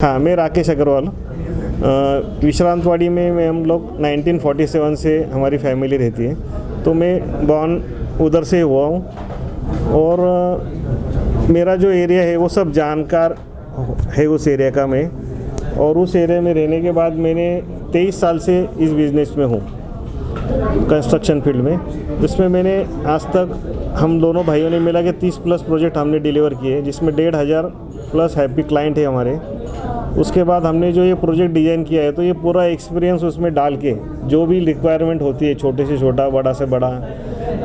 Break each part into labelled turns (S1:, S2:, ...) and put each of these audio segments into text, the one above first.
S1: हाँ, मैं राकेश अग्रवाल। विश्रांतवाड़ी में हम लोग 1947 से हमारी फैमिली रहती है, तो मैं बॉर्न उधर से हुआ हूँ और मेरा जो एरिया है वो सब जानकार है उस एरिया का मैं। और उस एरिया में रहने के बाद मैंने 23 साल से इस बिज़नेस में हूँ, कंस्ट्रक्शन फील्ड में, जिसमें मैंने आज तक हम दोनों भाइयों ने मिला के 30+ प्रोजेक्ट हमने डिलीवर किए, जिसमें 1,500+ हैप्पी क्लाइंट है हमारे। उसके बाद हमने जो ये प्रोजेक्ट डिज़ाइन किया है, तो ये पूरा एक्सपीरियंस उसमें डाल के जो भी रिक्वायरमेंट होती है, छोटे से छोटा बड़ा से बड़ा,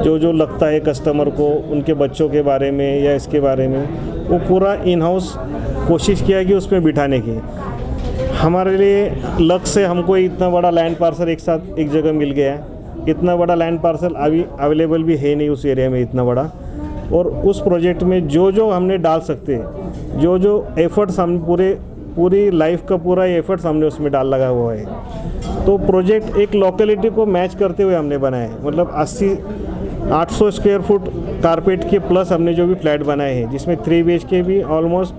S1: जो लगता है कस्टमर को उनके बच्चों के बारे में या इसके बारे में, वो पूरा इन हाउस कोशिश किया कि उसमें बिठाने की। हमारे लिए लक से हमको इतना बड़ा लैंड पार्सल एक साथ एक जगह मिल गया है। इतना बड़ा लैंड पार्सल अभी अवेलेबल भी है नहीं उस एरिया में इतना बड़ा। और उस प्रोजेक्ट में जो हमने डाल सकते हैं, जो एफर्ट्स हम पूरी लाइफ का पूरा एफर्ट्स हमने उसमें डाल लगा हुआ है। तो प्रोजेक्ट एक लोकेलिटी को मैच करते हुए हमने बनाया है। मतलब 800 स्क्वायर फुट कारपेट के प्लस हमने जो भी फ्लैट बनाए हैं, जिसमें 3 BHK भी ऑलमोस्ट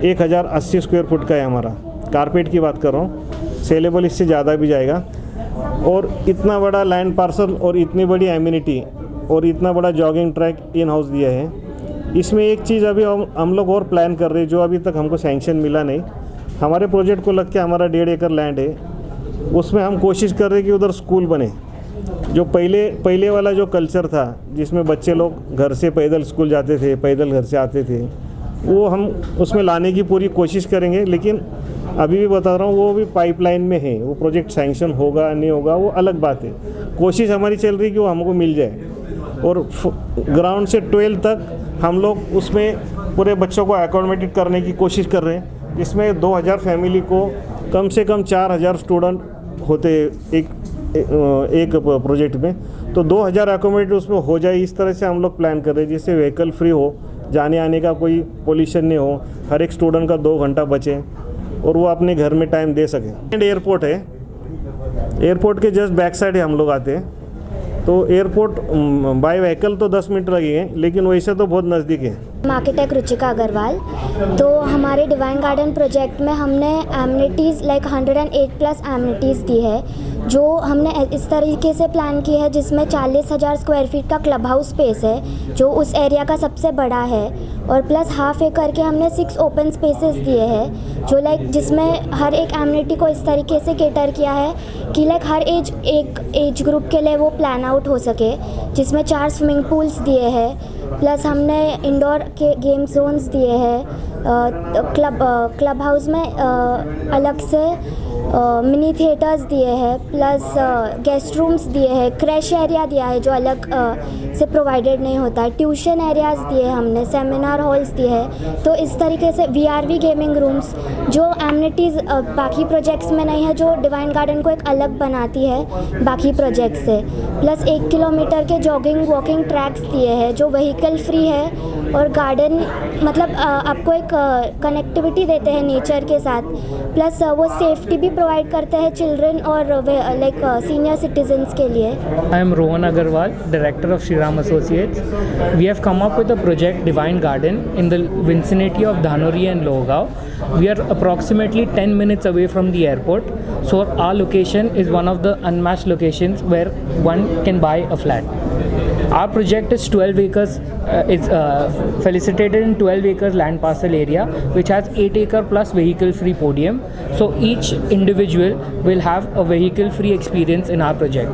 S1: 1080 स्क्वायर फुट का है हमारा। कारपेट की बात कर रहा हूँ, सेलेबल इससे ज़्यादा भी जाएगा। और इतना बड़ा लैंड पार्सल और इतनी बड़ी एम्यूनिटी और इतना बड़ा जॉगिंग ट्रैक इन हाउस दिया है। इसमें एक चीज़ अभी हम लोग और प्लान कर रहे हैं, जो अभी तक हमको सैंक्शन मिला नहीं। हमारे प्रोजेक्ट को लग के हमारा 1.5 एकड़ लैंड है, उसमें हम कोशिश कर रहे हैं कि उधर स्कूल बने। जो पहले वाला जो कल्चर था, जिसमें बच्चे लोग घर से पैदल स्कूल जाते थे, पैदल घर से आते थे, वो हम उसमें लाने की पूरी कोशिश करेंगे। लेकिन अभी भी बता रहा हूँ, वो भी पाइपलाइन में है। वो प्रोजेक्ट सैंक्शन होगा नहीं होगा वो अलग बात है। कोशिश हमारी चल रही है कि वो हमको मिल जाए। और ग्राउंड से 12 तक हम लोग उसमें पूरे बच्चों को अकोमोडेट करने की कोशिश कर रहे हैं, जिसमें 2000 फैमिली को कम से कम 4000 स्टूडेंट होते एक प्रोजेक्ट में। तो 2000 अकोमोडेट उसमें हो जाए, इस तरह से हम लोग प्लान कर रहे हैं, जिससे व्हीकल फ्री हो, जाने आने का कोई पोल्यूशन नहीं हो, हर एक स्टूडेंट का 2 घंटा बचे और वो अपने घर में टाइम दे सके। एयरपोर्ट है, एयरपोर्ट के जस्ट बैक साइड है हम लोग आते हैं। तो एयरपोर्ट बाय व्हीकल तो 10 मिनट लगेंगे, लेकिन वैसे तो बहुत नज़दीक है।
S2: आर्किटेक्ट रुचिका अग्रवाल। तो हमारे डिवाइन गार्डन प्रोजेक्ट में हमने एमिनिटीज़ लाइक 108+ एमिनिटीज़ दी है, जो हमने इस तरीके से प्लान की है, जिसमें 40,000 स्क्वायर फीट का क्लब हाउस स्पेस है, जो उस एरिया का सबसे बड़ा है। और प्लस ½ एकड़ के हमने 6 ओपन स्पेसेस दिए हैं, जो लाइक जिसमें हर एक एमिनिटी को इस तरीके से केटर किया है कि लाइक हर एज ग्रुप के लिए वो प्लान आउट हो सके। जिसमें 4 स्विमिंग पूल्स दिए हैं, प्लस हमने इंडोर के गेम जोन्स दिए हैं। क्लब हाउस में अलग से मिनी थिएटर्स दिए हैं, प्लस गेस्ट रूम्स दिए हैं, क्रैश एरिया दिया है जो अलग से प्रोवाइडेड नहीं होता है, ट्यूशन एरियाज़ दिए हैं हमने, सेमिनार हॉल्स दिए हैं। तो इस तरीके से VRV गेमिंग रूम्स, जो एमिनिटीज़ बाकी प्रोजेक्ट्स में नहीं है, जो डिवाइन गार्डन को एक अलग बनाती है बाकी प्रोजेक्ट से। प्लस 1 किलोमीटर के जॉगिंग वॉकिंग ट्रैक्स दिए हैं, जो व्हीकल फ्री है। और गार्डन मतलब आपको एक कनेक्टिविटी देते हैं नेचर के साथ, प्लस वो सेफ्टी भी प्रोवाइड करते हैं चिल्ड्रन और लाइक सीनियर सिटीजन्स के लिए।
S3: I am Rohan Agarwal, Director of Shriram Associates. We have come up with a project Divine Garden in the vicinity of Dhanuri and Lohgaon. We are approximately 10 minutes away from the airport, so our location is one of the unmatched locations where one can buy a flat. Our project is 12 acres. It's felicitated in 12 acres land parcel area, which has 8 acre plus vehicle free podium. So each individual will have a vehicle free experience in our project.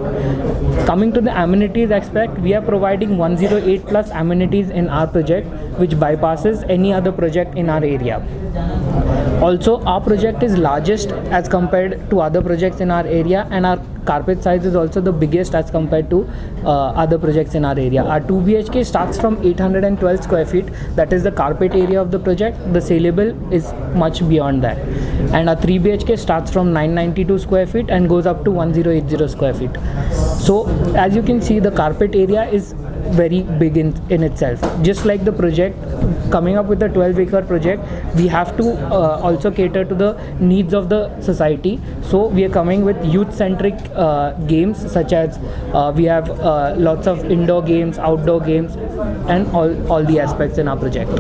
S3: Coming to the amenities aspect, we are providing 108+ amenities in our project, which bypasses any other project in our area. Also, our project is largest as compared to other projects in our area, and our carpet size is also the biggest as compared to other projects in our area. Our 2 BHK starts from 812 square feet, that is the carpet area of the project. The saleable is much beyond that. And our 3 BHK starts from 992 square feet and goes up to 1080 square feet. So as you can see, the carpet area is very big in itself. Just like the project, coming up with a 12 acre project, we have to also cater to the needs of the society. So we are coming with youth centric games, such as we have lots of indoor games, outdoor games, and all the aspects in our project.